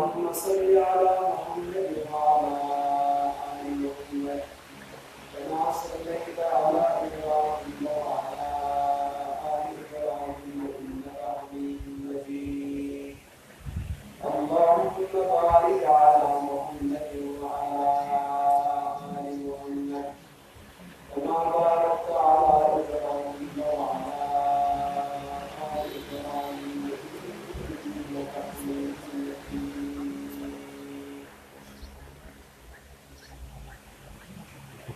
اللهم صل على محمد وعلى آل محمد كما صليت على إبراهيم وعلى آل إبراهيم إنك حميد مجيد اللهم بارك على محمد وعلى آل محمد كما باركت على إبراهيم وعلى آل إبراهيم إنك حميد مجيد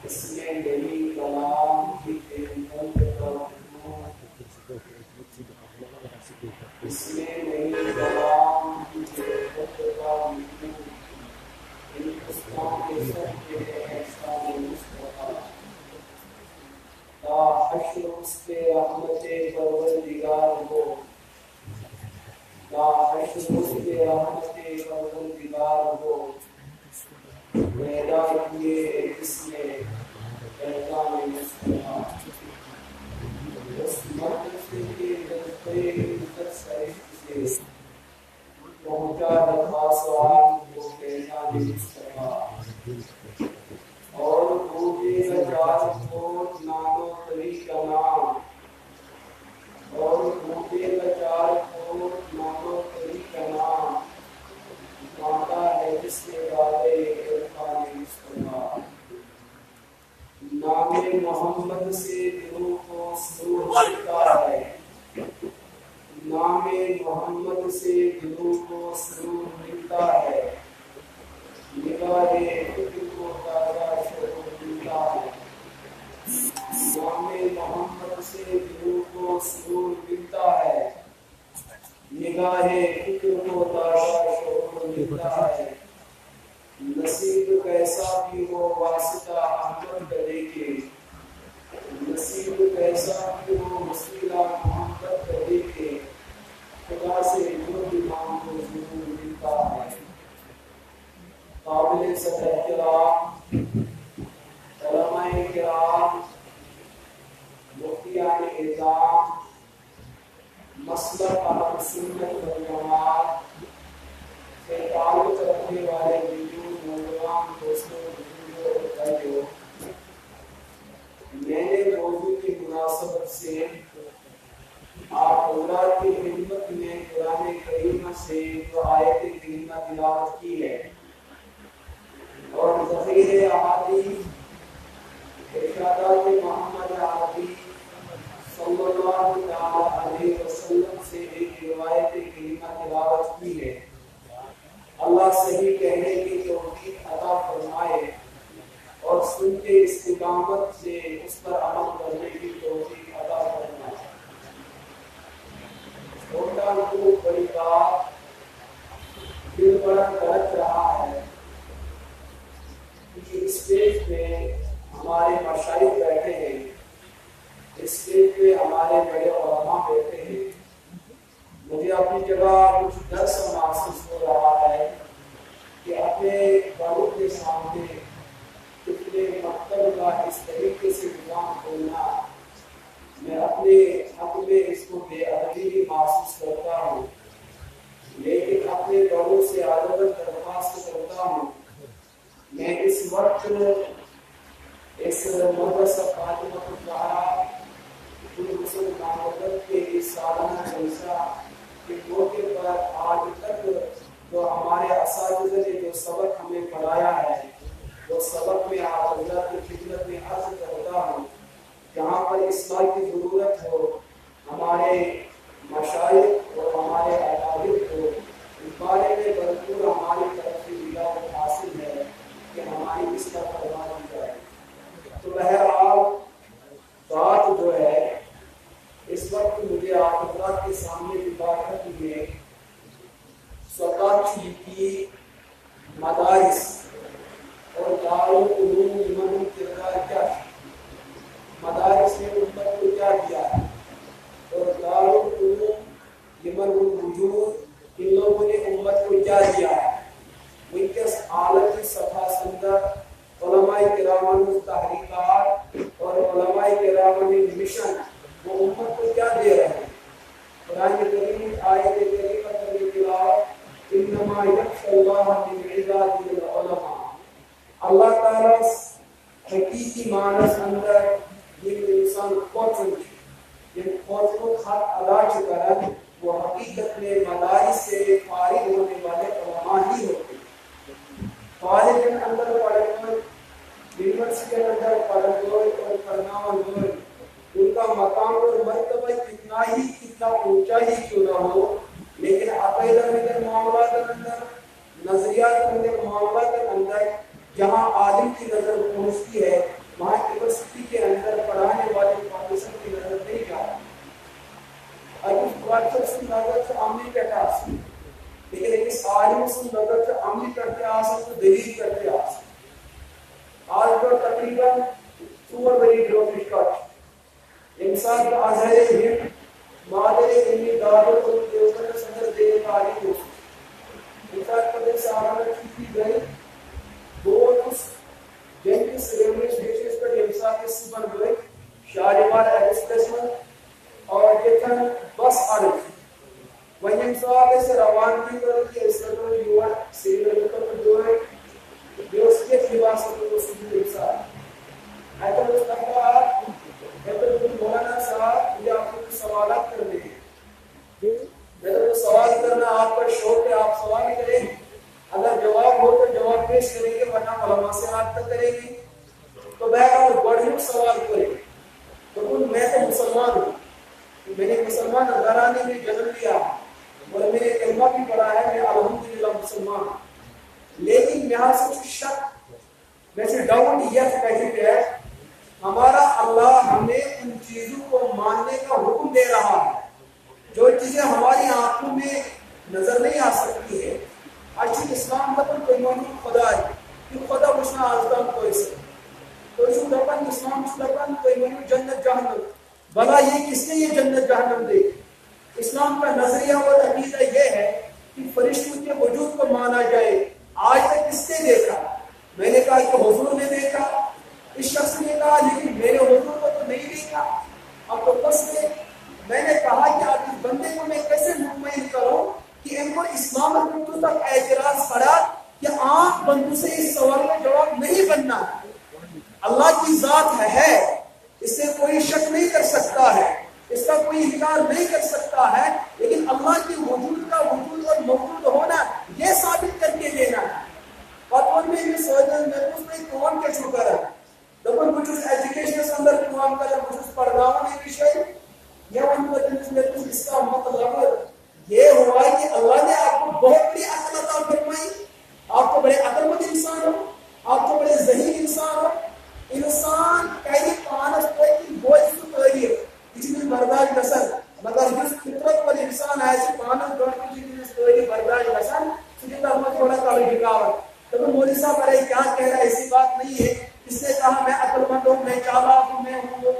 اسم نبی کلام کی تینتن اسم نبی کلام کی تینتن ہندوستان کے سب کے احسان مصطفیٰ تا حشر اس کے رحمت پروردگار ہو تا حشر اس کے رحمت پروردگار ہو پیدا کیے اس نے احسان مصطفیٰ اس مدرسے کے جذبے عزت سرشت سے پہنچا درخواستان کو احسان مصطفیٰ اور بوجھے نجات کوٹ نانو تری کا نام اور بوجھے نجات کوٹ نانو تری کا نام مانتا ہے جس نے والے عرفان مصطفیٰ نام محمد سے دلوں کو سرور ملتا ہے نام محمد سے دلوں کو سرور ملتا ہے نگاہ فکر کو تازہ شعور ملتا ہے نام محمد سے دلوں کو سرور ملتا ہے نگاہ فکر کو تازہ شعور ملتا ہے نصیب کیسا بھی ہو واسطہ احمد کا دیکھے نصیب کیسا بھی ہو وسیلہ محمد کا دیکھے خدا سے جو بھی مانگو ضرور ملتا ہے قابل صدر کرام علماء کرام مفتیان اعظام مسلک اہل سنت والجماعت سے تعلق رکھنے والے وجود نوجوان دوستوں بزرگوں اور بھائیوں میں نے موضوع کی مناسبت سے آپ حضرات کی خدمت میں قرآن کریم سے جو آیت کریمہ تلاوت کی ہے اور ذخیرہ احادیث ارشادات محمد عربی صلی اللہ علیہ وسلم سے ایک روایت کریمہ تلاوت کی ہے اللہ صحیح کہنے کی توفیق عطا فرمائے اور سن کے استقامت سے اس پر عمل کرنے کی توفیق عطا فرمائے چھوٹا کو بڑی بات دل بڑا درد رہا ہے کہ اسٹیج پہ ہمارے مشائخ بیٹھے ہیں اسٹیج پہ ہمارے بڑے علماء بیٹھے ہیں مجھے اپنی جگہ کچھ ڈر سا محسوس ہو رہا ہے کہ اپنے بڑوں کے سامنے اتنے مکتب کا اس طریقے سے نظام کھولنا میں اپنے حق میں اس کو بے ادبی محسوس کرتا ہوں لیکن اپنے بڑوں سے ادب درخواست کرتا ہوں میں اس وقت اس مدرسہ فاطمہ الزہرا کے اس سالانہ جلسہ کے موقع پر آج تک جو ہمارے اساتذہ نے جو سبق ہمیں پڑھایا ہے وہ سبق میں آپ حضرات کی خدمت میں عرض کرتا ہوں جہاں پر اصلاح کی ضرورت ہو ہمارے مشائخ اور ہمارے اکابر کو اس بارے میں بھرپور ہماری طرف سے اجازت حاصل ہے کہ ہماری اصلاح کروا دی جائے تو بہرحال بات جو ہے اس وقت مجھے آپ حضرات کے سامنے بھی بات رکھی ہے سقاطی کی مدارس اور دارالعلوم لمن کردار کیا ہے مدارس نے امت کو کیا دیا ہے اور دارالعلوم لمن الوجود ان لوگوں نے امت کو کیا دیا ہے ونکس عالمی صفحہ سندر علماء کرام تحریکات اور علماء کرام مشن وہ امت کو کیا دے رہے ہیں قرآن کریم آیت کریمہ کی تلاوت انما یخشى اللہ من عباده العلماء. اللہ تعالیٰ حقیقی معنی اندر یہ انسان خوفن یہ خوفن حق ادا کرن وہ حقیقت میں مدارس سے فارغ ہونے والے علماء ہی ہوتے ہیں. کالج کے اندر پڑھنا، یونیورسٹی کے اندر پڑھنا اور پڑھنا ان کا مقام اور مرتبہ کتنا اونچا ہی کیوں نہ ہو، لیکن عقیدہ کے معاملات کے اندر، نظریات کے معاملات کے اندر جہاں عالم کی نظر پہنچتی ہے وہاں یونیورسٹی کے اندر پڑھانے والے پروفیسر کی نظر نہیں جاتی. اگر پروفیسر سے نظر سے عملی کرتے آسے، لیکن اس عالم سے نظر سے عملی کرتے آسے تو دلیل کرتے آسے. آج جو تقریباً 4 بڑی گروپش کا انسان کا اظہر ہم مادر علمی دعوت اور دیوبند صدر دینے کا عالم ہو. انسان قدر سے آرامت کی گئی دونس جنکس ریولیش بیچیس پر انسان کے سبن ہوئے شاہجوار ایکسپریس میں اور یہ تھا بس عرض وہیں انسان سے روانگی کرو کہ اس طرح یوار سیلر کا جو ہے جو اس کے لباس کو سبن انسان ایتر اس طرح ایتر مولانا صاحب مجھے آپ کو سوالات کرنے ہیں. اگر سوال کرنا آپ کا شوق ہے آپ سوال کریں، اگر جواب ہو تو جواب پیش کریں گے، ورنہ علماء سے رابطہ کریں گے. تو بہرحال بڑے سوال کریں تو میں تو مسلمان ہوں، میں نے مسلمان گھرانے میں جنم لیا اور میں نے کلمہ بھی پڑھا ہے، میں الحمدللہ مسلمان ہوں. لیکن یہاں سے کچھ شک میں سے ڈاؤٹ یہ کہتے ہے ہمارا اللہ ہمیں ان چیزوں کو ماننے کا حکم دے رہا ہے جو چیزیں ہماری آنکھوں میں نظر نہیں آ سکتی ہے. اچھی اسلام مطلب کوئی مانو خدا ہے کہ خدا مشنا آزدان کوئی سے تو جو دپن اسلام دپن کوئی مانو جنت جہنم. بھلا یہ کس نے یہ جنت جہنم دے؟ اسلام کا نظریہ اور عقیدہ یہ ہے کہ فرشتوں کے وجود کو مانا جائے. آج تک کس نے دیکھا؟ میں نے کہا کہ حضور نے دیکھا، اس شخص نے کہا لیکن میرے حضور کو تو نہیں دیکھا. اب تو بس میں نے کہا کہ آپ اس بندے کو میں کیسے مطمئن کروں کہ ان کو اسلام بندوں تک اعتراض پڑا کہ آنکھ بندوں سے اس سوال کا جواب نہیں بننا. اللہ کی ذات ہے، اس سے کوئی شک نہیں کر سکتا ہے، اس کا کوئی انکار نہیں کر سکتا ہے، لیکن اللہ کے وجود کا وجود اور موجود ہونا یہ ثابت کر کے دینا ہے. اور ان میں بھی سوچن میں اس میں کون کے شکر ہے دبن کچھ ایجوکیشن کے اندر کام کرے کچھ پڑھاؤ نہیں وشے یہ ان کو اس کا مطلب یہ ہوا کہ اللہ نے آپ کو بہت بڑی عقل عطا فرمائی. آپ کو بڑے عقل مند انسان ہو، آپ کو بڑے ذہین انسان ہو. انسان کئی پانس کوئی بوجھ تو تاریخ کسی بھی برداشت نسل مگر جس فطرت پر انسان ایسے پانس گھر کی تاریخ برداشت نسل سجھے تحمد تھوڑا کابل گھکاوت. تو مودی صاحب ارے کیا کہہ رہا ہے، ایسی بات نہیں ہے. اس نے کہا میں عقل مند ہوں، میں چالاک ہوں، میں ہوں.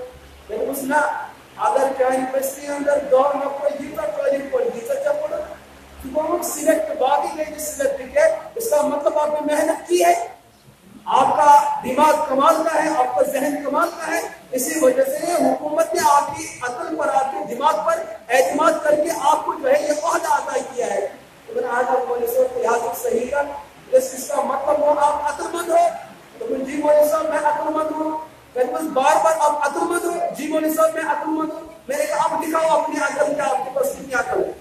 لیکن اس نے اگر چاہے یونیورسٹی اندر دور میں کوئی جیتا تعلیم کوئی جیتا چل پڑا تو سلیکٹ باقی نہیں سلیکٹ اس کا مطلب آپ نے محنت کی ہے، آپ کا دماغ کمال کا ہے، آپ کا ذہن کمال کا ہے. اسی وجہ سے حکومت نے آپ کی عقل پر آپ کے دماغ پر اعتماد کر کے آپ کو جو ہے یہ عہدہ عطا کیا ہے. لیکن آج آپ مولوی صاحب کو یاد صحیح کر اس کا مطلب ہو آپ عقل مند ہو تو جی مولوی صاحب میں عقل مند ہوں. بار بار آپ عقل مند ہو، جی مولوی صاحب میں عقل مند ہوں. میں نے کہا آپ دکھاؤ اپنی عقل کیا آپ کے پاس کتنی عقل ہے.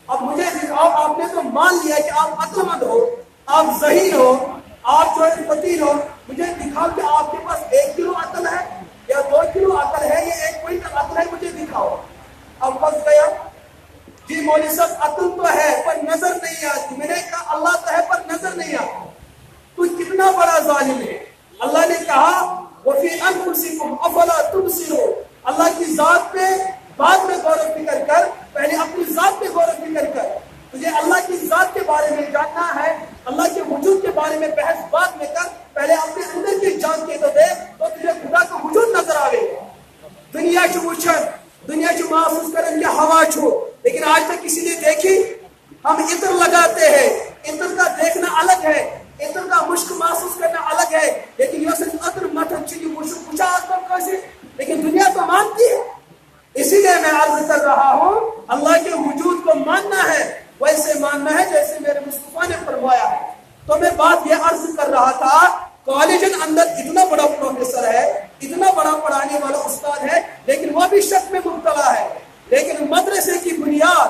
اب مجھے دکھاؤ، آپ نے تو مان لیا کہ آپ عقل مند ہو، آپ ذہین ہو، آپ جو ہے فقیر ہو. مجھے دکھاؤ کہ آپ کے پاس 1 کلو عقل ہے یا 2 کلو عقل ہے یا 1 کوئنٹل عقل ہے، مجھے دکھاؤ. اب بس گیا جی مولوی صاحب عقل تو ہے پر نظر نہیں آتی. میں نے کہا اللہ تو ہے پر نظر نہیں آتی. تو کتنا بڑا ظالم ہے. اللہ نے کہا وفی انفسکم افلا تبصرون. اللہ کی ذات پہ بعد میں غور و فکر کر، پہلے اپنی ذات پہ غور و فکر کر. تجھے اللہ کی ذات کے بارے میں جاننا ہے، اللہ کے وجود کے بارے میں بحث بعد میں کر، پہلے اپنے اندر کی جان کے تو دے تو تجھے خدا کا وجود نظر آئے گا. دنیا کی وچھن دنیا کی محسوس کریں گے ہوا چھو، لیکن آج تک کسی نے دیکھی؟ ہم عطر لگاتے ہیں، عطر کا دیکھنا الگ ہے، عطر کا مشک محسوس کرنا الگ ہے. لیکن یہ صرف عطر مٹن چلی مشک کچھ آج تک کیسے، لیکن دنیا تو مانتی ہے. اسی لیے میں عرض کر رہا ہوں اللہ کے وجود کو ماننا ہے ویسے ماننا ہے جیسے فرمایا ہے. تو میں بات یہ عرض کر رہا تھا کالج اندر اتنا بڑا پروفیسر ہے, اتنا بڑا پڑھانے والا استاد ہے, لیکن وہ بھی شک میں مبتلا ہے. لیکن مدرسے کی بنیاد,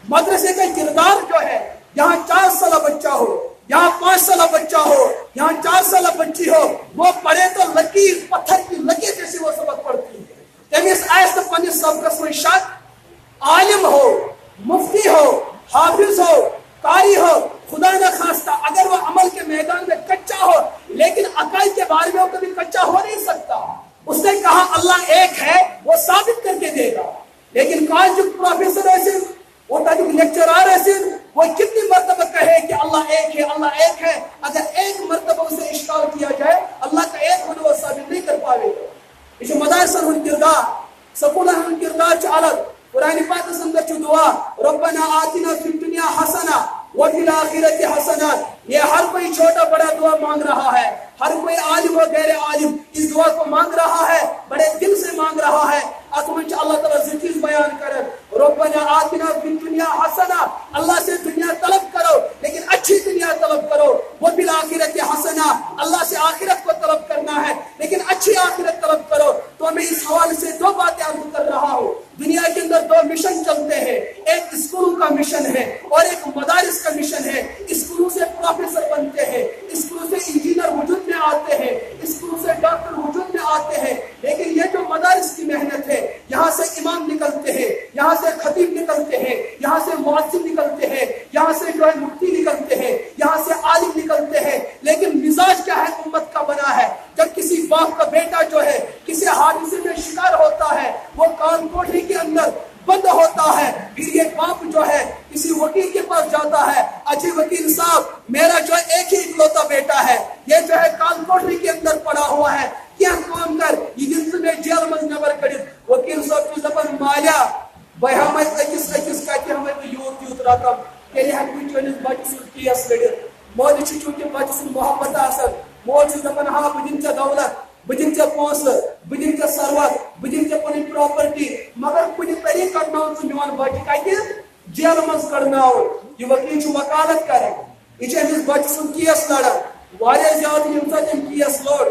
مدرسے کا کردار جو ہے, یہاں 4 سالہ بچہ ہو, یہاں 5 سالہ بچہ ہو, یہاں 4 سالہ بچی ہو, وہ پڑھے تو لکیر پتھر کی لکیر جیسی وہ سبق پڑھتی ہے. تمس آئے پنس سبقس میں شک, عالم ہو, مفتی ہو, حافظ ہو, قاری ہو, خدا نہ خواستہ اگر وہ عمل کے میدان میں کچا ہو, لیکن عقائد کے بارے میں وہ کبھی کچا ہو نہیں سکتا. اس نے کہا اللہ ایک ہے, وہ ثابت کر کے دے گا. لیکن کالج پروفیسر ایسے, وہ لیکچرار ایسے, وہ کتنی مرتبہ کہے کہ اللہ ایک ہے, اللہ ایک ہے, اگر ایک مرتبہ اسے اشکال کیا جائے اللہ کا ایک ہونا وہ ثابت نہیں کر پاوے گا. یہ مدارس ہن کردار, سکول ہن کردار چالت. قرآن پاک اندر دعا ربنا آتنا فی الدنیا حسنہ وفی الآخرۃ حسنہ, یہ ہر کوئی چھوٹا بڑا دعا مانگ رہا ہے, ہر کوئی عالم و غیر عالم اس دعا کو مانگ رہا ہے, بڑے دل سے مانگ رہا ہے. اتمنچ اللہ تعالیٰ ذکر بیان کرے ربنا آتنا فی الدنیا حسنہ, اللہ سے دنیا طلب کرو لیکن اچھی دنیا طلب کرو. وفی الآخرۃ حسنہ, اللہ سے آخرت کو طلب کرنا ہے لیکن اچھی آخرت طلب کرو. تو میں اس حوالے سے 2 باتیں عرض کر رہا ہوں. دنیا کے اندر 2 مشن چلتے ہیں, ایک اسکولوں کا مشن ہے اور ایک مدارس کا مشن ہے. اسکولوں سے پروفیسر بنتے ہیں, اسکولوں سے انجینئر وجود میں آتے ہیں, اسکولوں سے ڈاکٹر وجود میں آتے ہیں. لیکن یہ جو مدارس کی محنت ہے, یہاں سے امام نکلتے ہیں, یہاں سے خطیب نکلتے ہیں, یہاں سے مؤذن نکلتے ہیں, یہاں سے جو ہے مفتی نکلتے ہیں, یہاں سے عالم نکلتے ہیں. لیکن مزاج کیا ہے امت کا بنا ہے, جب کسی باپ کا بیٹا جو ہے کسی حادثے میں شکار ہوتا ہے, وہ کان کوٹری کے اندر بند ہوتا ہے, پھر یہ باپ جو ہے کسی وکیل کے پاس جاتا ہے, اچھے وکیل صاحب میرا جو ایک ہی اکلوتا بیٹا ہے, یہ جو ہے کان کوٹری کے اندر پڑا ہوا ہے, کیا کام کر یہ جن میں جیل مز نبر کڑت. وکیل صاحب کی زبان مالیا بھائی ہمیں اکس کہتے ہمیں یوت رقم تیلے ہیکو چنس بچہ سن کیس لڑت. مول چونکہ بچہ سن محبت آسان, مول دپان ہاں بہ دن ژے دولت, بہ دن ژے پونسہ, بہ دن ژے ثروت, بہ دن ژے پنن پراپرٹی, مگر کُنہِ طریقہٕ کڑناو ژٕ میون بچہ کتہِ جیل مز کڑناو. یہ وکیل چھ وکالت کران, یہ چھ أمس بچہ سن کیس لڑان. واریاہ زیادٕ ییٚمہِ ساتہٕ أمۍ کیس لوڑ,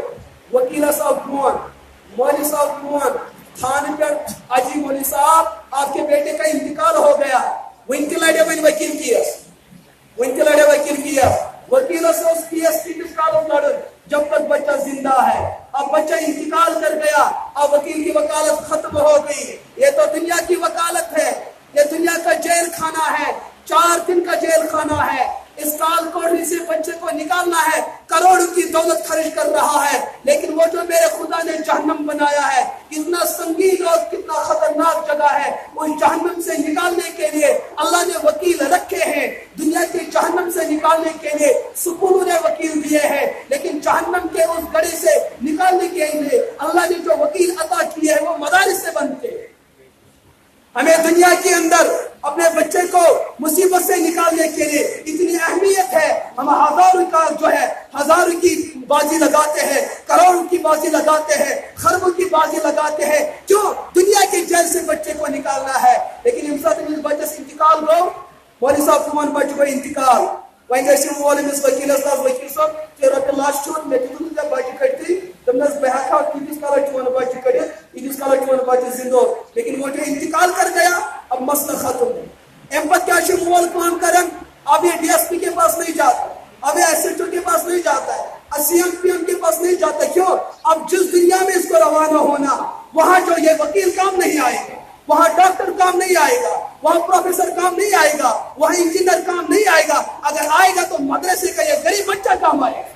وکیلس آو فون, مولوی صاحب فون تھانے پہ, اجی مولوی صاحب آپ کے بیٹے کا انتقال ہو گیا. ون تہ لڑے ون وکیل کیس, ون تہ لڑے وکیل کیس. وکیلس اس کیس تیس کالس لڑن جب تک بچہ زندہ ہے. اب بچہ انتقال کر گیا, اب وکیل کی وکالت ختم ہو گئی. یہ تو دنیا کی وکالت ہے, یہ دنیا کا جیل خانہ ہے, 4 دن کا جیل خانہ ہے. اس کال کوٹری سے بچے کو نکالنا ہے, کروڑوں کی دولت خرچ کر رہا ہے, لیکن وہ جو میرے خدا نے جہنم بنایا ہے کتنا سنگین اور کتنا خطرناک جگہ ہے, اس جہنم سے نکالنے کے لیے اللہ نے وکیل رکھے ہیں. دنیا کے جہنم سے نکالنے کے لیے سکولوں نے وکیل دیے ہیں, لیکن جہنم کے اس گڑھے سے نکالنے کے لیے اللہ نے جو وکیل عطا کیے ہیں وہ مدارس سے بنتے ہیں. ہمیں دنیا کے اندر اپنے بچے کو مصیبت سے نکالنے کے لیے اتنی اہمیت ہے. ہم ہزاروں کا جو ہے ہزاروں کی بازی لگاتے ہیں, کروڑوں کی بازی لگاتے ہیں, خربوں کی بازی لگاتے ہیں, کیوں دنیا کے جیل سے بچے کو نکالنا ہے. لیکن اس بچے سے انتقال گو, مولوی صاحب فون بچہ کو انتقال, وہیں گھر مولوس وکیلس صاحب وکیل صاحب ژے رۄپیہِ لچھ چھُ مےٚ دِتُن ژےٚ بچہِ کٔڑتھٕے. دپنس بہٕ ہٮ۪کہٕ ہا تیٖتِس کالس چون بچہ کڑت, تیٖتِس کالس چون بچہ زندہ. لیکن وہ جو انتقال کر گیا اب مسئلہ ختم. ام پتہ کیا چھُ مول کام کران, اب یہ DSP کے پاس نہیں جاتا, اب یہ SHO کے پاس نہیں جاتا ہے, CM کے پاس نہیں جاتا. کیوں؟ اب جس دنیا میں اس کو روانہ ہونا وہاں جو یہ وکیل کام نہیں آئے گا, وہاں ڈاکٹر کام نہیں آئے گا, وہاں پروفیسر کام نہیں آئے گا, وہاں انجینئر کام نہیں آئے گا. اگر آئے گا تو مدرسے کا یہ غریب بچہ کام آئے گا.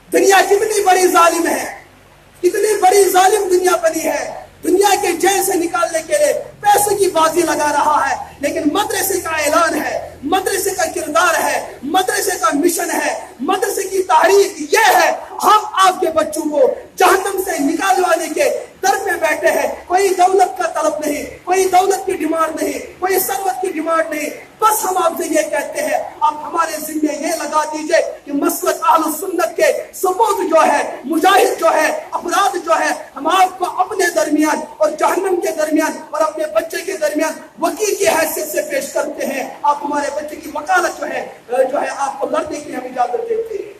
دنیا کتنی بڑی ظالم ہے, کتنی بڑی ظالم دنیا بنی ہے. دنیا کے جیل سے نکالنے کے لیے پیسے کی بازی لگا رہا ہے, لیکن مدرسے کا اعلان ہے, مدرسے کا کردار ہے, مدرسے کا مشن ہے, مدرسے کی تحریک یہ ہے ہم آپ کے بچوں کو جہنم سے نکالوانے کے در پہ بیٹھے ہیں. کوئی دولت کا طلب نہیں, کوئی دولت کی ڈیمانڈ نہیں, کوئی ثروت کی ڈیمانڈ نہیں, بس ہم آپ سے یہ کہتے ہیں آپ ہمارے ذمے یہ لگا دیجئے کہ مسلک اہل سنت کے ثبوت جو ہے، مجاہد جو ہے، افراد جو ہے، ہم آپ کو اپنے درمیان اور جہنم کے درمیان اور اپنے بچے کے درمیان وکیل کی حیثیت سے پیش کرتے ہیں. آپ ہمارے بچے کی وکالت جو ہے آپ کو لڑنے کی ہم اجازت دیتے ہیں.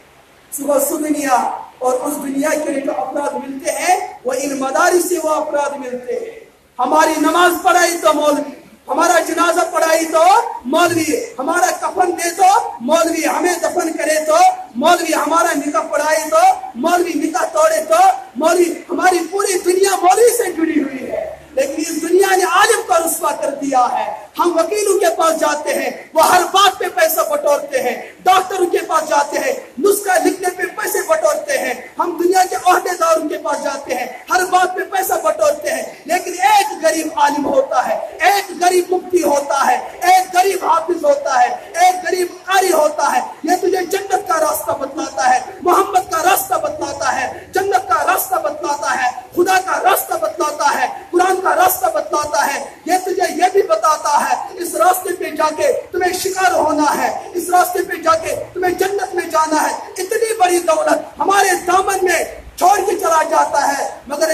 صبح دنیا اور اس دنیا کے لیے جو افراد ملتے ہیں وہ ان مدارس سے وہ افراد ملتے ہیں. ہماری نماز پڑھائی تو مولوی، ہمارا جنازہ پڑھائی تو مولوی، ہمارا کفن دے تو مولوی، ہمیں دفن کرے تو مولوی، ہمارا نکاح پڑھائی تو مولوی، نکاح توڑے تو مولوی. ہماری پوری دنیا مولوی سے جڑی ہوئی ہے، لیکن اس دنیا نے عالم کو رسوا کر دیا ہے. ہم وکیلوں کے پاس جاتے ہیں، وہ ہر بات پہ پیسہ بٹورتے ہیں. ڈاکٹروں کے پاس جاتے ہیں، نسخہ لکھنے پہ پیسے بٹورتے ہیں. ہم دنیا کے عہدے داروں کے پاس جاتے ہیں، ہر بات پہ پیسہ بٹورتے ہیں. لیکن ایک غریب عالم ہوتا ہے، ایک غریب مفتی ہوتا ہے، ایک غریب حافظ ہوتا ہے، ایک غریب قاری ہوتا ہے. یہ تجھے جنت کا راستہ بتلاتا ہے، محمد کا راستہ بتلاتا ہے، جنت کا راستہ بتلاتا ہے، خدا کا راستہ بتلاتا ہے، قرآن کا راستہ بتلاتا ہے. یہ تجھے یہ بھی بتاتا ہے اس راستے پہ جا کے تمہیں شکار ہونا ہے، اس راستے پہ جا کے تمہیں جنت میں جانا ہے. اتنی بڑی دولت ہمارے دامن میں چھوڑ کے چلا جاتا ہے، مگر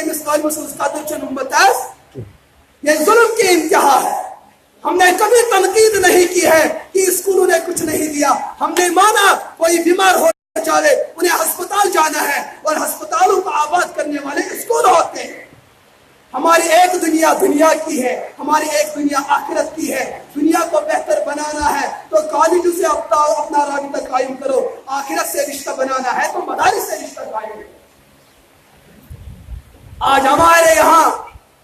یہ ظلم کی انتہا ہے. ہم نے کبھی تنقید نہیں کی ہے کہ اسکولوں نے کچھ نہیں دیا. ہم نے مانا کوئی بیمار ہو جائے انہیں ہسپتال جانا ہے، اور ہسپتالوں کو آباد کرنے والے اسکول ہوتے ہیں. ہماری ایک دنیا دنیا کی ہے، ہماری ایک دنیا آخرت کی ہے. دنیا کو بہتر بنانا ہے تو کالجوں سے اپنا رابطہ قائم کرو، آخرت سے رشتہ بنانا ہے تو مدارس سے رشتہ قائم کرو. آج ہمارے یہاں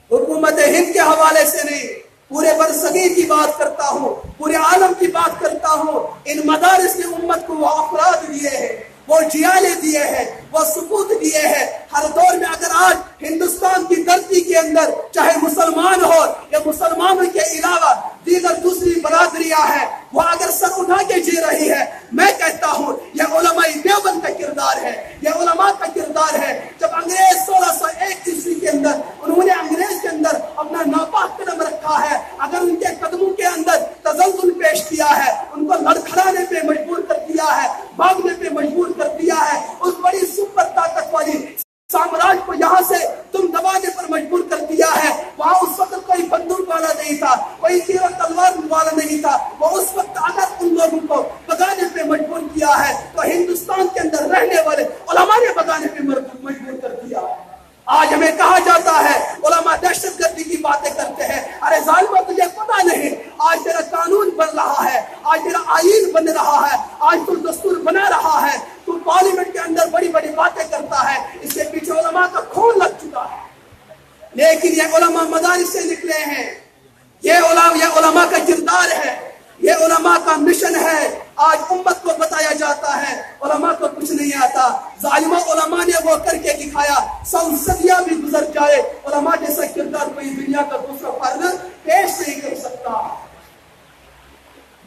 حکومت ہند کے حوالے سے نہیں، پورے برصغیر کی بات کرتا ہوں، پورے عالم کی بات کرتا ہوں. ان مدارس نے امت کو وہ افراد دیے ہیں، وہ جیالے دیے ہیں، وہ ثبوت دیے ہیں. ہر دور میں اگر آج ہندوستان کی دھرتی کے اندر چاہے مسلمان ہو یا مسلمانوں کے علاوہ دیگر دوسری برادریاں ہیں، وہ اگر سر اٹھا کے جی رہی ہے، میں کہتا ہوں یہ علماء دیوبند کا کردار ہے، یہ علماء کا کردار ہے. جب انگریز 1601 عیسوی کے اندر انہوں نے انگریز کے اندر اپنا ناپاک قدم رکھا ہے، اگر ان کے قدموں کے اندر تزلزل پیش کیا ہے، ان کو لڑکھڑانے پہ مجبور کر دیا ہے، بھاگنے پہ مجبور کر دیا ہے، اس بڑی سپر طاقت والی سامراج کو یہاں سے تم دبانے پر مجبور کر دیا ہے. وہاں اس وقت کوئی بندوق والا نہیں تھا، کوئی تیر و تلوار والا نہیں تھا. وہ اس وقت اگر ان لوگوں کو بگانے پہ مجبور کیا ہے تو ہندوستان کے اندر رہنے والے علماء نے بگانے پہ مجبور کر دیا ہے. آج ہمیں کہا جاتا ہے علماء دہشت گردی کی باتیں کرتے ہیں. ارے ظالمہ تجھے پتہ نہیں آج تیرا قانون بن رہا ہے، آج تیرا آئین بن رہا ہے، آج تو دستور بنا رہا ہے، تو پارلیمنٹ کے اندر بڑی بڑی باتیں کرتا ہے. اس کے پیچھے علماء کا خون لگ چکا ہے. لیکن یہ علماء مدارس سے نکلے ہیں، یہ علماء کا کردار ہے، یہ علماء کا مشن ہے. آج امت کو بتایا جاتا ہے علماء کو کچھ نہیں آتا. ظالمہ علماء نے وہ کر کے دکھایا، 100 صدیاں بھی گزر جائے علماء جیسا کردار کوئی دنیا کا دوسرا فرد پیش نہیں کر سکتا.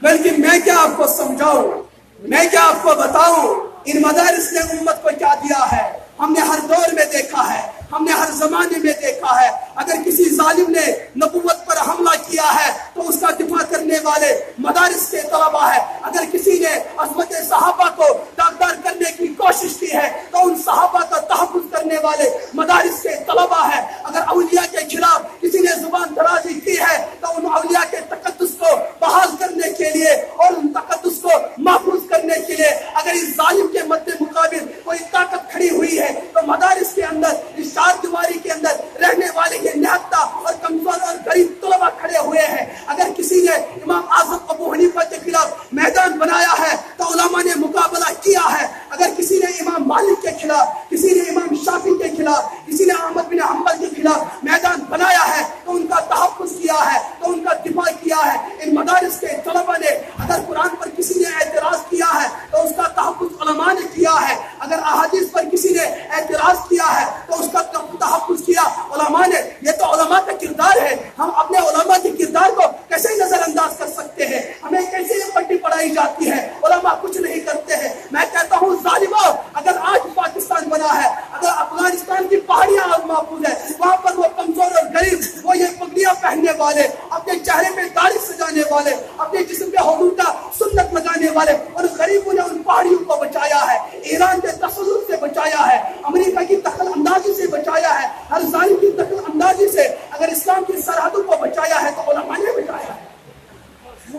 بلکہ میں کیا آپ کو سمجھاؤں، میں کیا آپ کو بتاؤں، ان مدارس نے امت کو کیا دیا ہے. ہم نے ہر دور میں دیکھا ہے، ہم نے ہر زمانے میں دیکھا ہے. اگر کسی ظالم نے نبوت پر حملہ کیا ہے تو اس کا دفاع کرنے والے مدارس کے طلبہ ہے. اگر کسی نے عظمت صحابہ کو داغدار کرنے کی کوشش کی ہے تو ان صحابہ کا تحفظ کرنے والے مدارس کے طلبہ ہے. اگر اولیاء کے خلاف کسی نے زبان درازی کی ہے تو ان اولیاء کے تقدس کو بحال کرنے کے لیے اور ان تقدس کو محفوظ کرنے کے لیے اگر اس ظالم کے مد مقابل کوئی طاقت کھڑی ہوئی ہے تو مدارس کے اندر اس چار دیواری کے اندر رہنے والے یہ نہتا اور کمزور اور غریب طلبہ کھڑے ہوئے ہیں. اگر کسی نے امام اعظم ابو حنیفہ کے خلاف میدان بنایا ہے تو علماء نے مقابلہ کیا ہے. اگر کسی نے امام مالک کے خلاف، کسی نے امام شافعی کے خلاف، کسی نے احمد بن حنبل کے خلاف میدان بنایا ہے تو ان کا تحفظ کیا ہے، تو ان کا دفاع کیا ہے. ان مدارس کے طلبہ نے اگر قرآن پر کسی نے اعتراض کیا ہے تو اس کا تحفظ علماء نے کیا ہے. اگر احادیث پر کسی نے اعتراض کیا ہے تو اس کا تحفظ کیا علماء نے. یہ تو علماء کا کردار ہے. ہم اپنے علماء کے کردار کو کیسے نظر انداز کر سکتے ہیں؟ ہمیں کیسے یہ پٹی پڑھائی جاتی ہے علماء کچھ نہیں کرتے ہیں؟ میں کہتا ہوں ظالموں، اگر آج پاکستان بنا ہے، اگر افغانستان کی پہاڑیاں آج محفوظ ہے، وہاں پر وہ کمزور اور غریب، وہ یہ پگڑیاں پہننے والے، اپنے چہرے پہ داڑھی سجانے والے، اپنے جسم پہ حضور کا سنت لگانے والے، اور غریبوں نے ان پہاڑیوں کو بچایا ہے, ایران کے تسلط سے بچایا ہے, امریکہ کی دخل اندازی سے بچایا ہے, ہر ظالم کی دخل اندازی سے اگر اسلام کی سرحدوں کو بچایا ہے تو علماء نے بچایا ہے.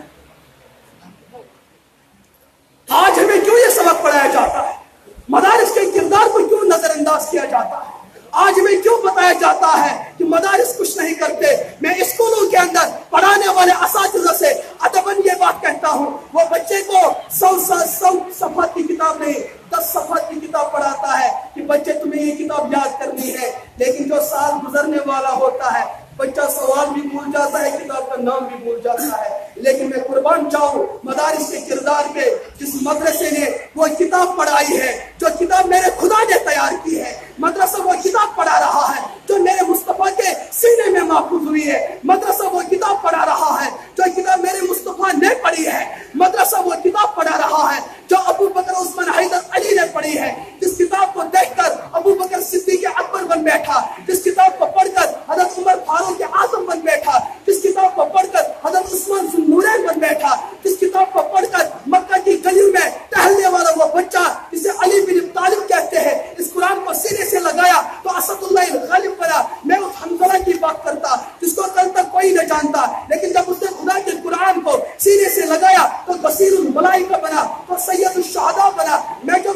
آج ہمیں کیوں یہ سبق پڑھایا جاتا ہے؟ مدارس کے کردار کو کیوں نظر انداز کیا جاتا ہے؟ آج ہمیں کیوں بتایا جاتا ہے کہ مدارس کچھ نہیں کرتے؟ میں اسکولوں کے اندر پڑھانے والے اساتذہ سے ادباً یہ بات کہتا ہوں, وہ بچے کو 100 صفحات کی کتاب نہیں 10 صفحات کی کتاب پڑھاتا ہے کہ بچے تمہیں یہ کتاب یاد کرنی ہے, لیکن جو سال گزرنے والا ہوتا ہے بچہ سوال بھی بھول جاتا ہے, کتاب کا نام بھی بھول جاتا ہے. لیکن میں قربان چاہوں مدارس کے کردار پہ, جس مدرسے نے وہ کتاب پڑھائی ہے جو کتاب میرے خدا نے تیار کی ہے, مدرسہ وہ کتاب پڑھا رہا ہے جو میرے مصطفیٰ کے سینے میں محفوظ ہوئی ہے, مدرسہ وہ کتاب پڑھا رہا ہے جو کتاب میرے مصطفیٰ نے پڑھی ہے, مدرسہ وہ کتاب پڑھا رہا ہے جو ابو بکر عثمان حیدر علی نے پڑھی ہے, جس کتاب کو دیکھ کر ابو بکر صدیق اکبر بن بیٹھا, جس کتاب کو پڑھ کر حضرت عمر فاروق اعظم بن بیٹھا, جس کتاب کو پڑھ کر حضرت عثمان ذو النورین بن بیٹھا, جس کتاب کو پڑھ کر مکہ کی گلیوں میں ٹہلنے والا وہ بچہ جسے علی بن ابی طالب کہتے ہیں اس قرآن کو سینے سے لگایا تو اسد اللہ الغالب بنا. میں اس حنظلہ کی بات کرتا جس کو کل تک کوئی نہ جانتا, لیکن جب اس نے خدا کے قرآن کو سینے سے لگایا تو بصیر الملائکہ بنا, تو سید الشہداء بنا. میں جو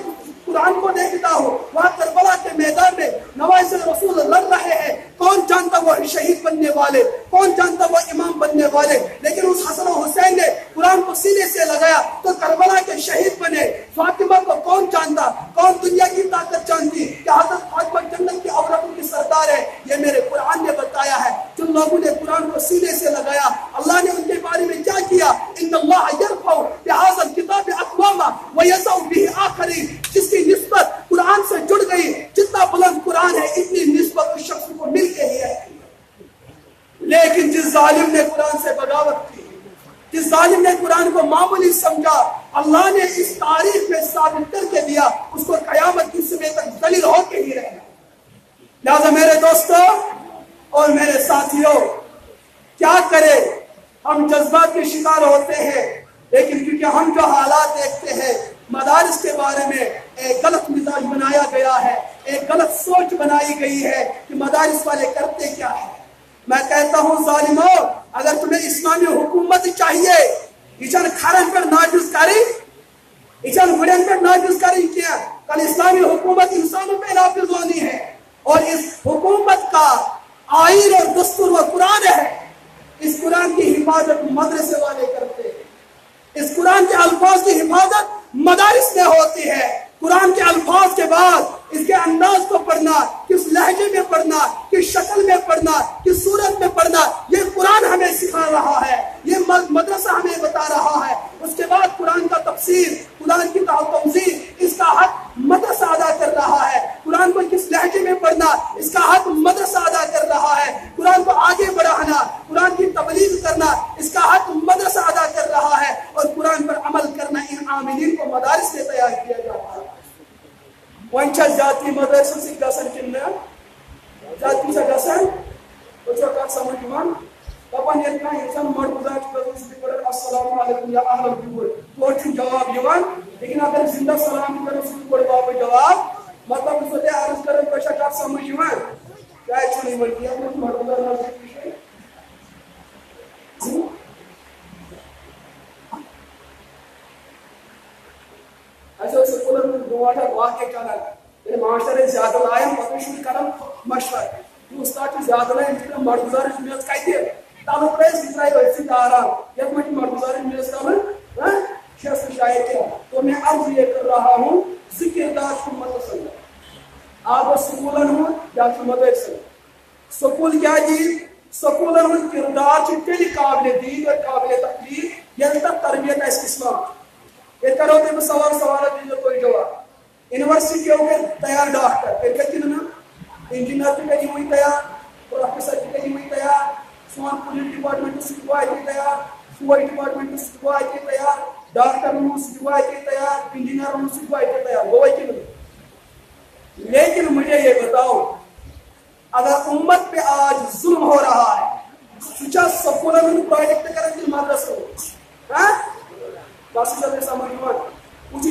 قرآن کو دیکھتا ہوں وہاں کربلا کے میدان میں نوائز رسول لڑ رہے ہیں, کون جانتا وہ شہید بننے والے, کون جانتا وہ امام بننے والے, لیکن اس حسن و حسین نے قرآن کو سینے سے لگایا تو کربلا کے شہید بنے. فاطمہ کو کون جانتا, کون دنیا کی طاقت جانتی کہ حضرت فاطمہ جنت کی عورتوں کی سردار ہے؟ یہ میرے قرآن نے بتایا ہے. جن لوگوں نے قرآن کو سینے سے لگایا اللہ نے ان کے بارے میں کیا کیا, ان اللہ یرفع بہذا الکتاب اقواما ویضع بہ آخرین. جس کی نسبت قرآن سے جڑ گئی, جتنا بلند قرآن ہے اتنی نسبت اس شخص کو مل کے ہی ہے. لیکن جس ظالم نے قرآن سے بغاوت کی, جس ظالم نے قرآن کو معمولی سمجھا, اللہ نے اس تاریخ میں ثابت کر کے دیا اس کو قیامت کی صبح تک ذلیل ہو کے ہی رہنا. لہذا میرے دوستوں اور میرے ساتھیوں, کیا کرے, ہم جذبات کے شکار ہوتے ہیں, لیکن کیونکہ ہم جو حالات دیکھتے ہیں مدارس کے بارے میں ایک غلط مزاج بنایا گیا ہے, ایک غلط سوچ بنائی گئی ہے کہ مدارس والے کرتے کیا ہے. میں کہتا ہوں ظالموں, اگر تمہیں اسلامی حکومت چاہیے ایچن کھارن پر نافذ کری, ایچن گڑن پر نافذ کری کیا, کل اسلامی حکومت انسانوں پہ نافذ ہونی ہے, اور اس حکومت کا آئین اور دستور و قرآن ہے. اس قرآن کی حفاظت مدرسے والے کرتے ہیں, اس قرآن کے الفاظ کی حفاظت مدارس میں ہوتی ہے. قرآن کے الفاظ کے بعد اس کے انداز کو پڑھنا, کس لہجے میں پڑھنا, کس شکل میں پڑھنا, کس صورت میں پڑھنا, یہ قرآن ہمیں سکھا رہا ہے, یہ مدرسہ ہمیں بتا رہا ہے. اس کے بعد قرآن کا تفسیر, قرآن کی توضیح, اس کا حق مدرسہ ادا کر رہا ہے. قرآن کو کس لہجے میں پڑھنا, اس کا حق مدرسہ ادا کر رہا ہے. قرآن کو آگے بڑھانا, قرآن کی تبلیغ کرنا, اس کا حق مدرسہ ادا کر رہا ہے. اور قرآن پر عمل کرنا ان عاملین کو مدارس میں تیار کیا جاتا ہے. وانچا جاتی مدرسہ سے گسن کننا, جاتی سے گسن, تو جو کا سمجھ مان, پاپا نے کہا انسان مرغوزہ کی پڑھ السلام علیکم یا اہل البیت, تو جواب یوان, لیکن اگر زندہ سلام کرو اس کو پڑھ جواب مطلب اس سے عرض کرو پیشہ کا سمجھ یوان کیا چھوڑی بلکہ اپنے مرغوزہ نہ پیچھے. ایسے سکولر میں دواٹا واقع چانا ہے معاشرے زیادہ لائم پتشن کرم مشور یہ استاد زیادہ لائم جتنا مردگزارش میز کہتے ہیں تعلق پریس کترائی ویسی داران یک مجھے مردگزارش میز کرم شخص شاید کیا. تو میں عرض یہ کر رہا ہوں ذکردار شمت سنگا آپ سکولن ہوں یا شمت سنگا. سکول کیا جی, سکولن ہوں کردار چکے قابل دید اور قابل تقلید یعنی تک تربیت اس اسلام. یہ کرو تے سوال دیجیے کوئی جواب. یونیورسٹی کے اوپر تیار ڈاکٹر, پھر کہتی نا انجینئر کی کہیں ہوئی تیار, پروفیسر کی کہیں ہوئی تیار, سوان پولیس ڈپارٹمنٹ سے سکوائی کی تیار, سوائی ڈپارٹمنٹ سے سکوائی کی تیار, ڈاکٹر ہوں سکوائی کی تیار, انجینئر ہوں سکوائی کی تیار, وہ کی نہیں. لیکن مجھے یہ بتاؤ, اگر امت پہ آج ظلم ہو رہا ہے, سوچا سکولر میں پروجیکٹ کریں گے مدرسہ ہاں بس سمجھ مجھے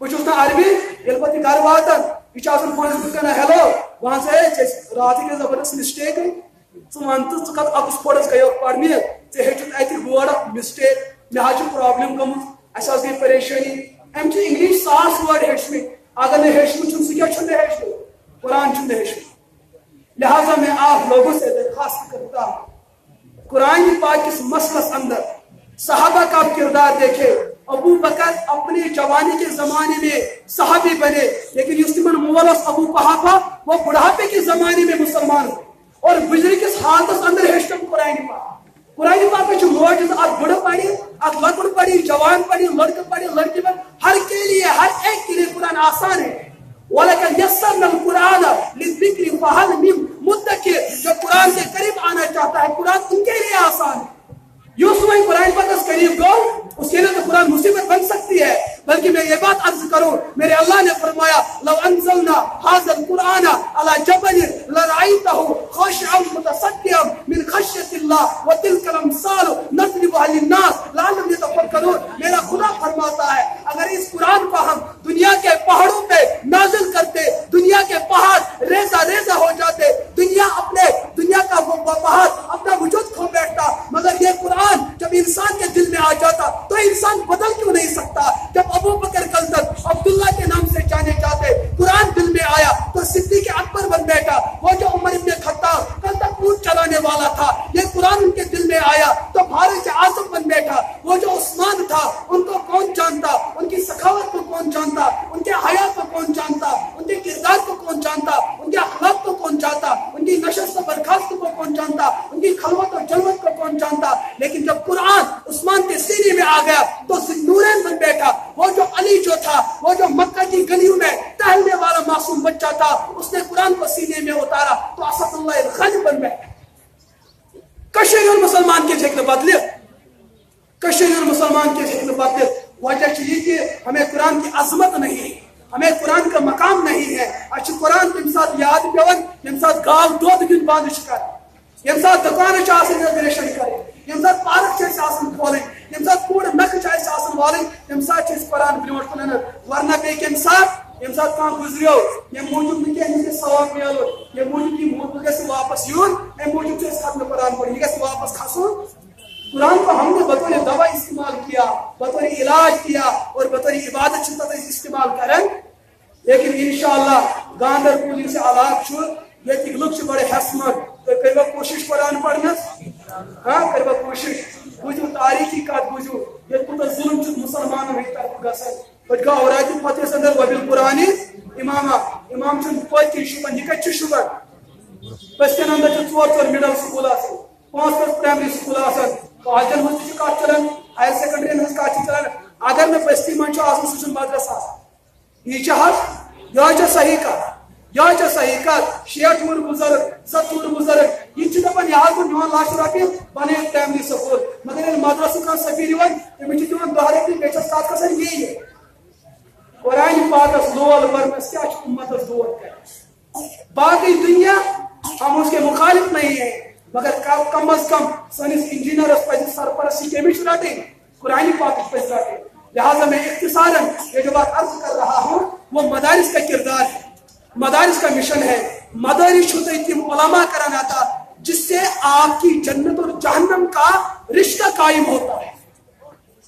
بچ عربی یل پہ گھر واتان یہ فون پہ ہیلو وہاں سے رات کے زبردست مسٹیک گئی ون تو کت آکسفورڈس گئی پڑھنے ے ہیچت ات وٲڈ مسٹیک مے پرابلم گمت اس گئی پریشانی ام انگلش 100 وٲڈ ہیچ مے اگر نہ ہیچمت سہ کیا چھ ہیچمت قرآن چھ ہیچمت لہذا میں آپ لوگوں سے درخواست کرتا ہوں قرآن پاک اس مسلس اندر صحابہ کا کردار دیکھے ابو بکر اپنی جوانی کے زمانے میں صحابی بنے لیکن اس من مول ابو قحافہ وہ بڑھاپے کے زمانے میں مسلمان ہوئے اور بجلی کس حالت اندر ہیچتم قرآن پاک میں موجود ات بڑھ پڑی ات لکڑ پڑی جوان پڑی لڑکا پڑی لڑکی پڑی ہر کے لیے ہر ایک کے لیے قرآن آسان ہے وَلَكَنْ يَسَّرْنَا الْقُرْآنَ لِلذِّكْرِ فَهَلْ مِن مُدَّكِرٍ جو قرآن کے قریب آنا چاہتا ہے قرآن ان کے لیے آسان ہے یوں سمجھ قرآن پاک اس قریب گو اس کے لیے تو قرآن مصیبت بن سکتی ہے بلکہ میں یہ بات عرض کروں میرے اللہ نے فرمایا لو انزلنا هذا القرآن على جبل لرأيته خاشعا متصدعا من خشية الله وتلك الأمثال نضربها للناس لعلهم يتفكرون میرا خدا فرماتا ہے اگر اس قرآن کو ہم دنیا کے پہاڑوں پہ نازل کرتے دنیا کے پہاڑ ریزہ ریزہ ہو جاتے دنیا کا وہ پہاڑ اپنا وجود کھو بیٹھتا مگر یہ قرآن جب انسان کے دل میں آ جاتا تو انسان بدل کیوں نہیں سکتا جب ابو بکر کل تک عبداللہ کے نام سے جانے جاتے قرآن دل میں آیا تو صدیق اکبر بن بیٹھا وہ جو عمر ابن خطاب کل تک اونٹ چلانے والا تھا یہ قرآن ان کے دل میں آیا تو فارس اعظم بن بیٹھا وہ جو عثمان تھا ان کو کون جانتا ان کی سخاوت کو کون جانتا ان کے حیا کو کون جانتا ان کے کردار کو کون جانتا ان کے اخلاق کو کون جانتا ان کی نشست و برخاست کو کون جانتا ان کی خلوت و جلوت کو کون جانتا لیکن جب قرآن عثمان کے سینے میں آ گیا تو نورین بن بیٹھا وہ جو علی جو تھا وہ جو مکہ کی گلیوں میں ٹہلنے والا معصوم بچہ تھا اس نے قرآن کو سینے میں اتارا تو اسد اللہ الغالب بن بیٹھا کشیر المسلمان کے شکل بدلے کشیر المسلمان کے شکل بدلے وجہ چاہیے کہ ہمیں قرآن کی عظمت نہیں ہے ہمیں قرآن کا مقام نہیں ہے اچھا قرآن تم ساتھ یاد پیون یم ساتھ گاو دودھ دن بند کر یم ساتھ دکان انگریشن کرے یم ساتھ پارک کھولیں یم ساتھ کوڑ نکھ والن تم سات قرآن برونٹ کن ورنہ بی کم سات یم سات کان گزریو یم موجود نکل ثواب ملو یم موجود یہ موت گھس واپس یون ام موجود ختم قرآن پڑھ یہ گھس واپس کھسن قرآن کو ہم نے بطور دوا استعمال کیا بطور علاج کیا اور بطور عبادت استعمال کریں لیکن انشاءاللہ گاندر پولی سے علاق یہ لوگ بڑے حسمت تو کروا کوشش قرآن پڑھنا ہاں کروا کوشش بوجھو تاریخی کات بوجھو یہ کتا ظلم چھ مسلمان ہوئی طرف گسن پت گا اورات فتح سندر وبیل قرآنی امام چھ پوچی شبن یہ کچھ شبن بس کے اندر چھ 4 مڈل سکول آسن 5 پرائمری سکول آسن کالجن مجھ کات چلن ہائر سیکنڈری مجھ کات چلن اگر میں بستی من چھ آسن سچن مدرسہ یہ چھ یہ صحیح کات یہ صحیح کات 60 وُہُر بزرگ 70 وُہُر بزرگ یہ دپان یہ کو نوان لاکھ رۄپیہِ بنے پرائمری سکول مگر مدرسہ کا سفیر تمہیں دان 10 رۄپیہِ بیچس کات کھسان یہ قرآن پاکس لول ورنس کیا امتس دود کر باقی دنیا ہم اس کے مخالف نہیں ہیں مگر کم از کم سنس انجینئرس پہ سرپرستی کمچ رٹیں قرآن پاک پہ رٹیں لہٰذا میں اختصاراً یہ جو بات عرض کر رہا ہوں وہ مدارس کا کردار ہے مدارس کا مشن ہے مدارس تم علماء کرانا تھا جس سے آپ کی جنت اور جہنم کا رشتہ قائم ہوتا ہے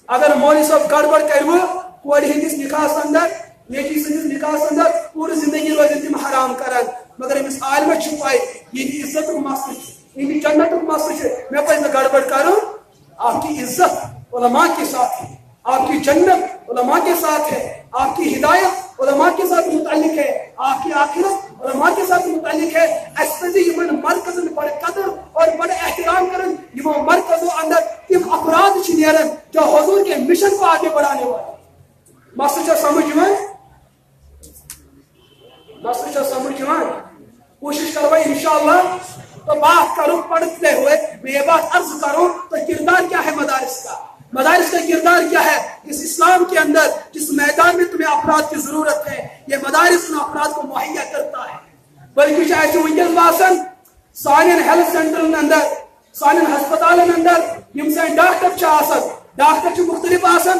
اگر مولوی صاحب گڑبڑ کرو کوڑ ہندس نکاح اندر نیچی سندس نکاح اندر پوری زندگی روزن تم حرام کران مگر امس عالم چھپائے یہ عزت مسئلہ یہ جنت مسئلہ میں پہ گڑبڑ کروں آپ کی عزت علماء کے ساتھ ہے آپ کی جنت علماء کے ساتھ ہے آپ کی ہدایت علماء کے ساتھ متعلق ہے آپ کی آخرت علماء کے ساتھ متعلق ہے اس پہ یمن مرکزن بڑے قدر اور بڑے احترام کرن یمو مرکزوں اندر تم افراد نیرن جو حضور کے مشن کو آگے بڑھانے والے مسئلہ سمجھ کوشش کرو انشاءاللہ تو بات کروں پڑھتے ہوئے میں یہ بات عرض کروں تو کردار کیا ہے مدارس کا کردار کیا ہے اس اسلام کے اندر جس میدان میں تمہیں افراد کی ضرورت ہے یہ مدارس ان افراد کو مہیا کرتا ہے بلکہ چاہے ونکس باسن سان ہیلتھ سینٹرن اندر سان ہسپتالن اندر یم سان ڈاکٹر ڈاکٹر مختلف آسن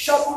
7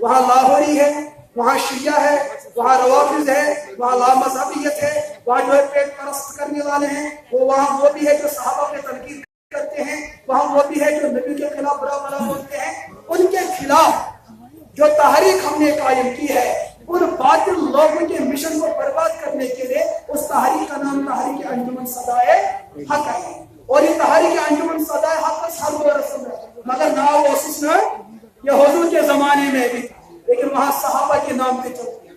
وہاں لاہوری ہے، وہاں شیعہ ہے، وہاں روافض ہے، وہاں لامذہبیت ہے، وہاں جو ہے پیٹ پرست کرنے والے ہیں، وہاں وہ بھی ہے جو صحابہ پہ تنقید کرتے ہیں، وہاں وہ بھی ہے جو نبی کے خلاف برا بھلا بولتے ہیں. ان کے خلاف جو تحریک ہم نے قائم کی ہے، ان باطل لوگوں کے مشن کو برباد کرنے کے لیے اس تحریک کا نام تحریک انجمن صدائے حق ہے. اور یہ تحریک انجمن صدائے حق کا سر و رسم ہے، مگر نام اوسس میں یہ حضور کے زمانے میں بھی، لیکن وہاں صحابہ کے نام پہ چلتے ہیں.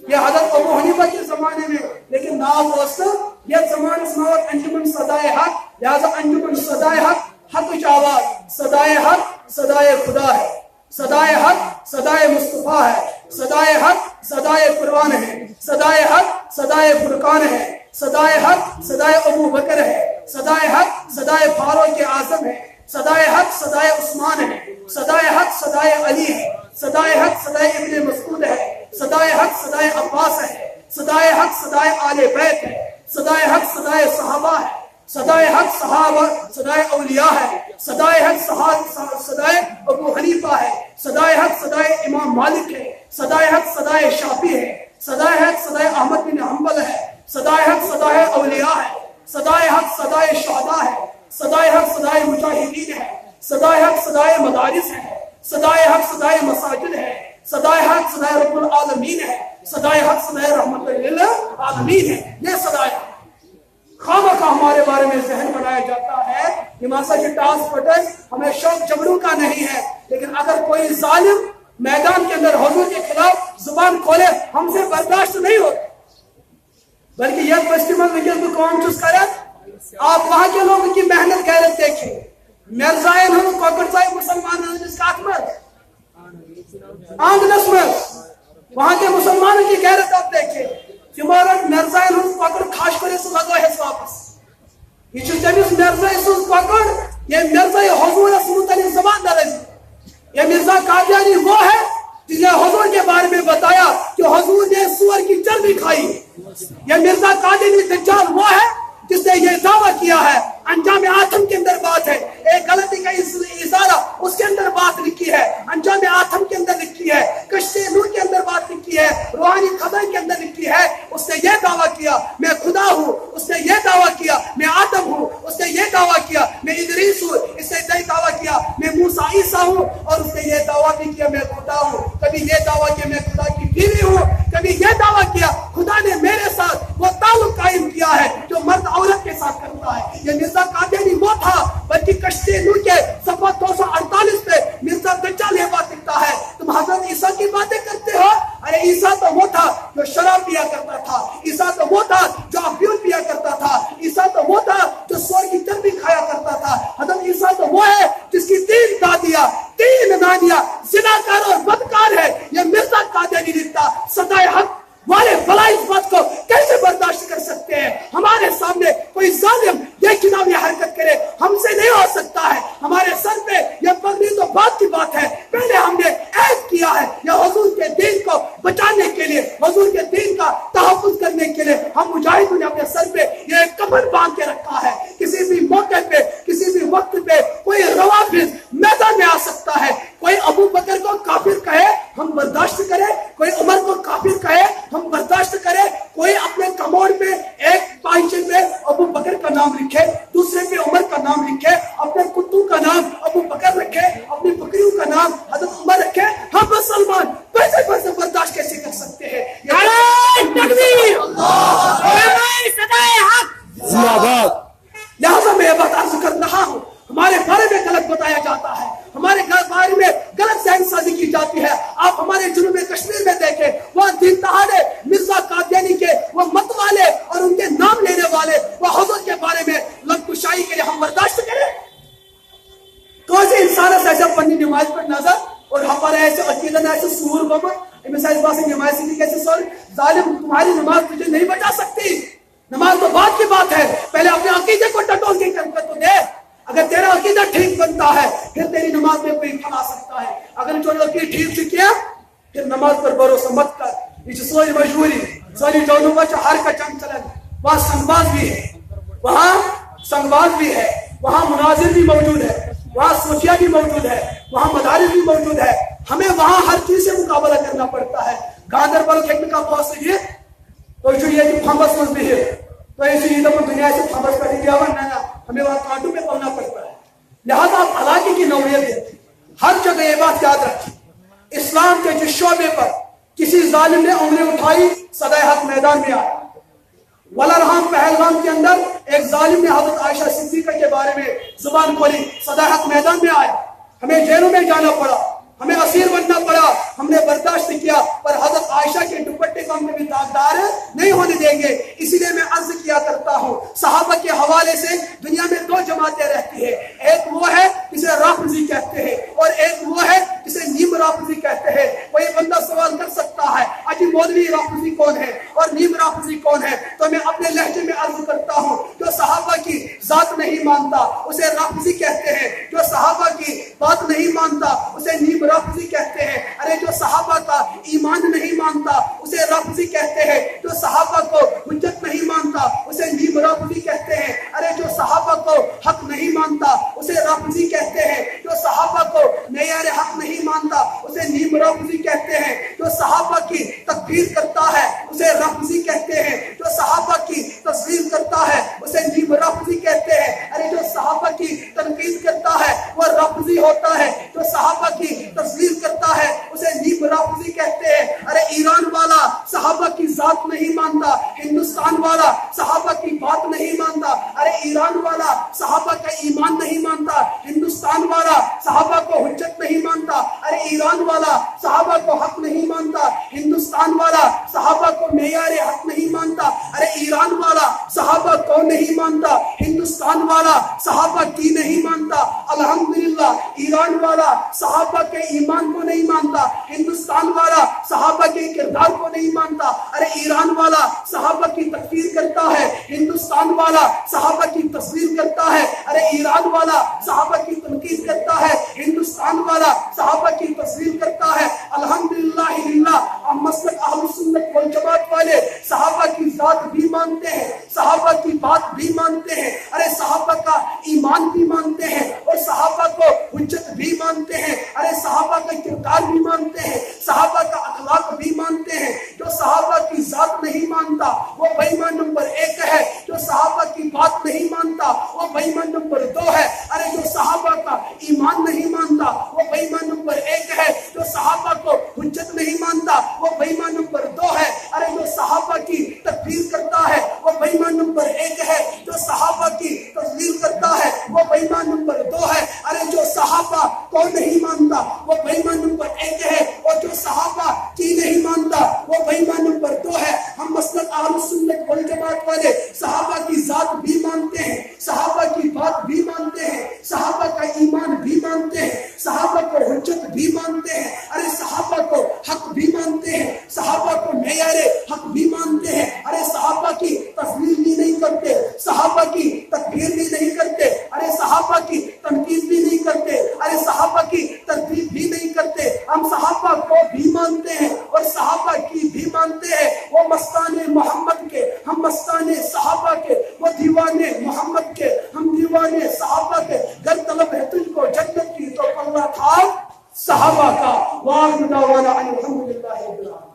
یہ حضرت ابو حنیفہ کے زمانے میں، لیکن نام اوسط یہ زمانے سے نام انجمن صدائے حق. لہذا انجمن صدائے حق، حق کی آواز، صدائے حق صدائے خدا ہے، صدائے حق صدائے مصطفیٰ ہے، صدائے حق صدائے قرآن ہے، صدائے حق صدائے فرقان ہے، صدائے حق صدائے ابو بکر ہے، صدائے حق صدائے فاروق اعظم ہے، صدائے حق صدائے عثمان ہے، صدائے حق صدائے علی ہے، صدائے حق صدائے ابن مسعود ہے، صدائے حق صدائے عباس ہے، صدائے حق صدائے آل بیت ہے، صدائے حق صدائے صحابہ ہے، صدائے حق صحابہ صدائے اولیاء ہے، صدائے حق صدائے ابو حنیفہ ہے، صدائے حق صدائے امام مالک ہے، صدائے حق صدائے شافعی ہے، صدائے حق صدائے احمد بن حنبل ہے، صدائے حق صدائے اولیاء ہے، صدائے حق صدائے شہداء ہے، صدائے حق صدائے مجاہدین ہے، صدائے حق صدائے مدارس ہے، صدائے حق صدائے مساجد ہے، صدائے حق صدائے رب العالمین ہے، صدائے حق صدائے رحمت للعالمین ہے. یہ صدائے حق خواہ کا ہمارے بارے میں ذہن بنایا جاتا ہے. نماسا کی ٹاس پٹن ہمیں شوق جبروں کا نہیں ہے، لیکن اگر کوئی ظالم میدان کے اندر حضور کے خلاف زبان کھولے ہم سے برداشت نہیں ہوتا. بلکہ یہ فیسٹیول وجہ کو کون چوز کرے؟ آپ وہاں کے لوگوں کی محنت غیرت دیکھیں. مرزائن ہم کوکرزائی مسلمان جس کا آنگنس میں وہاں کے مسلمانوں کی غیرت آپ دیکھیں. تمہارت مرزائن ہم کوکر کھاش کرے سے لگو ہے واپس. یہ جو تمیز مرزائی سن کوکر یہ مرزائی حضور رسول تعلیم زبان درج. یہ مرزا قادیانی وہ ہے جس نے حضور کے بارے میں بتایا کہ حضور نے سور کی چربی کھائی. یہ مرزا قادیانی دجال وہ ہے جس نے یہ دعویٰ کیا ہے. انجام آتم کے اندر بات ہے، ایک غلطی کا اشارہ اس کے اندر بات لکھی ہے، انجام آتم کے اندر لکھی ہے، کشتے نور کے اندر بات لکھی ہے، روحانی خزائن کے اندر لکھی ہے. اس نے یہ دعویٰ کیا میں خدا ہوں، اس نے یہ دعویٰ کیا میں آدم ہوں، اس نے یہ دعویٰ کیا میں ادریس ہوں، اس نے یہ دعویٰ کیا میں موسیٰ عیسیٰ ہوں، اور اس نے یہ دعویٰ بھی کیا میں خدا ہوں. کبھی یہ دعویٰ کیا میں خدا کی بیوی ہوں، کبھی یہ دعویٰ کیا خدا نے میرے ساتھ وہ تعلق قائم کیا ہے جو مرد عورت کے ساتھ کرتا ہے. یہ مرزا قادیانی وہ تھا. بلکہ کشتی نور کے صفحہ 248 پہ مرزا دجال یہ بات لکھتا ہے تم حضرت عیسیٰ کی باتیں کرتے ہو. ارے عیسیٰ تو وہ تھا جو شراب پیا کرتا تھا، عیسیٰ تو وہ تھا جو افیون پیا کرتا تھا، عیسیٰ تو وہ تھا جو سور کی چربی کھایا کرتا تھا. حضرت عیسیٰ تو وہ ہے جس کی 3 دادیاں 3 نانیاں زناکار اور بدکار ہے. یہ مرزا قادیانی لکھتا. صدائے حق والے بھلا اس بات کو کیسے برداشت کر سکتے ہیں؟ ہمارے سامنے کوئی ظالم یہ چناوی حرکت کرے ہم سے نہیں ہو سکتا ہے. ہمارے سر پہ یہ پگڑی تو بات کی بات ہے. پہلے ہم نے عہد کیا ہے یہ حضور کے دین کو بچانے کے لیے، حضور کے دین کا تحفظ کرنے کے لیے ہم مجاہدوں نے اپنے سر پہ یہ کفن باندھ کے رکھا ہے. کسی بھی موقع پہ کسی بھی وقت پہ کوئی روافض میدان میں آ سکتا ہے. کوئی ابو بکر کو کافر کہے ہم برداشت کریں، کوئی عمر کو کافر کہے ہم برداشت کریں. کوئی اپنے کموڈ پہ ایک پائچے پہ ابو بکر کا نام لکھے، دوسرے پہ عمر کا نام لکھے، اپنے کتوں کا نام ابو بکر رکھے، اپنی بکریوں کا نام حضرت عمر رکھے. ہم مسلمان پیسے برداشت کیسے کر سکتے ہیں؟ لہذا میں یہ بات عرض کر رہا ہوں ہمارے بارے میں غلط بتایا جاتا ہے، ہمارے بارے میں غلط ذہن سازی کی جاتی ہے. آپ ہمارے جنوب کشمیر میں دیکھیں وہ دین دہاڑے مرزا قادیانی کے وہ مت والے اور ان کے نام لینے والے وہ حضور کے بارے میں لبکشائی کے لیے ہم برداشت کریں. کون سے انسان ایسا پڑھنی نماز پر نظر اور ہمارے ایسے عقیدہ نہ ایسے سور بمت مثال بات سے نماز سے کیسے سور ظالم تمہاری نماز تجھے نہیں بچا سکتی. نماز تو بعد کی بات ہے، پہلے اپنے عقیدے کو ٹٹول کے کر تو دے. اگر تیرا عقیدہ ٹھیک بنتا ہے پھر تیری نماز میں کوئی پھل آ سکتا ہے. اگر جو عقیدہ ٹھیک سے کیا پھر نماز پر بھروسہ مت کر. یہ سوئی مجبوری سوری جونوں کا ہر کا جنگ چلے. وہاں سنگباز بھی ہے، وہاں سنگباز بھی ہے، وہاں مناظر بھی موجود ہے، وہاں صوفیہ بھی موجود ہے، وہاں مدارس بھی موجود ہے. ہمیں وہاں ہر چیز سے مقابلہ کرنا پڑتا ہے. گاندربل کا پاس یہ تو یہ پھمبس مز بہت تو یہ دنیا سے پھمبس پہ گیا نہ ہمیں وہاں کانٹوں میں پڑنا پڑتا ہے. لہذا آپ علاقے کی نوعیت دیکھیں. ہر جگہ یہ بات یاد رکھیں, اسلام کے جس شعبے پر کسی ظالم نے انگلی اٹھائی صدائے حق میدان میں آیا. ولرحام پہلگام کے اندر ایک ظالم نے حضرت عائشہ صدیقہ کے بارے میں زبان کھولی, صدائے حق میدان میں آیا. ہمیں جیلوں میں جانا پڑا, ہمیں اسیر بننا پڑا, ہم نے برداشت کیا, پر حضرت عائشہ کے دوپٹے کو ہم بھی داغدار نہیں ہونے دیں گے. اسی لیے میں عرض کیا کرتا ہوں, صحابہ کے حوالے سے دنیا میں دو جماعتیں رہتی ہیں. ایک وہ ہے جسے رافضی کہتے ہیں اور ایک وہ ہے جسے نیم رافضی کہتے ہیں. کوئی بندہ سوال کر سکتا ہے اجی مولوی رافضی کون ہے اور نیم رافضی کون ہے, تو میں اپنے لہجے میں عرض کرتا ہوں, جو صحابہ کی ذات نہیں مانتا اسے رافضی کہتے ہیں, جو صحابہ کی بات نہیں مانتا اسے نیم رافضی کہتے ہیں. ارے جو صحابہ کا ایمان نہیں مانتا اسے رافضی کہتے ہیں, جو صحابہ کو حجت نہیں مانتا اسے نیم رافضی کہتے ہیں. ارے جو صحابہ کو حق نہیں مانتا اسے رافضی کہتے ہیں, جو صحابہ کو معیار حق نہیں مانتا اسے نیم رافضی کہتے ہیں. جو صحابہ کی تکفیر کرتا ہے اسے رافضی کہتے ہیں, جو صحابہ کی تصویر کرتا ہے اسے نیم رافضی کہتے ہیں. ارے جو صحابہ کی تنقید کرتا ہے وہ رافضی ہوتا ہے, جو صحابہ کی تصویر کرتا ہے اسے نیم رافضی کہتے ہیں. ارے ایران والا صحابہ کی ذات نہیں مانتا, ہندوستان والا صحابہ کی بات نہیں مانتا. ارے ایران والا صحابہ کا ایمان نہیں مانتا, ہندوستان والا صحابہ کو حجت نہیں مانتا. ارے ایران والا صحابہ کو حق نہیں مانتا, ہندوستان والا صحابہ کو معیار حق نہیں مانتا. ارے ایران والا صحابہ کو نہیں مانتا, ہندوستان والا صحابہ کی نہیں مانتا. الحمدللہ ایران والا صحابہ کے ایمان کو نہیں مانتا, ہندوستان والا صحابہ کے کردار کو نہیں مانتا. ارے ایران والا صحابہ کی تکفیر کرتا ہے, ہندوستان والا صحابہ کی تصویر کرتا ہے. ارے ایران والا صحابہ کی تنقید کرتا ہے, ہندوستان والا صحابہ کی تصویر کرتا ہے. الحمدللہ ہم مسلک اہل سنت والجماعت والے صحابہ کی ذات بھی مانتے ہیں, صحابہ کی بات بھی مانتے ہیں. ارے صحابہ کا ایمان بھی مانتے ہیں اور صحابہ کو حجت بھی مانتے ہیں. ارے صحابہ کا کردار بھی مانتے ہیں, صحابہ کا اخلاق بھی مانتے ہیں. جو صحابہ کی ذات نہیں مانتا وہ بے ایمان نمبر 1 ہے, جو صحابہ کی بات نہیں مانتا وہ بے ایمان نمبر 2 ہے. ارے جو صحابہ کا ایمان نہیں مانتا وہ بے ایمان نمبر 1 ہے, جو صحابہ کو حجت نہیں مانتا وہ بے ایمان نمبر 2 ہے. ارے جو صحابہ کی تکفیر کرتا ہے وہ بے ایمان نمبر 1 ہے, جو صحابہ کی تصویر کرتا ہے وہ بے ایمان نمبر 2 ہے. ارے جو صحابہ کو نہیں مانتا وہ بے ایمان نمبر 1 ہے, اور جو صحابہ کی نہیں مانتا وہ بے ایمان نمبر 2 ہے. ہم مسلک اہل سنت والجماعت والے صحابہ کی ذات بھی مانتے ہیں, صحابہ کی بات بھی مانتے ہیں, صحابہ کا ایمان بھی مانتے ہیں, صحابہ کو حجت بھی مانتے ہیں. ارے صحابہ کو حق بھی مانتے ہیں, صحابہ کو معیار حق بھی مانتے ہیں. ارے صحابہ کی تصویر بھی نہیں کرتے, صحابہ کی تکفیر بھی نہیں کرتے. ارے صحابہ کی تنقید بھی نہیں کرتے, ارے صحابہ کی ترتیب بھی نہیں کرتے. ہم صحابہ کو بھی مانتے ہیں اور صحابہ کی بھی مانتے ہیں. وہ مستان محمد کے, ہم مستان صحابہ کے, وہ دیوانے محمد کے, ہم دیوانے صحابہ کے. گر طلب ہے تجھ کو جنت کی تو پلہ تھا صحابہ کا. وآخر دعوانا الحمدللہ رب العالمین.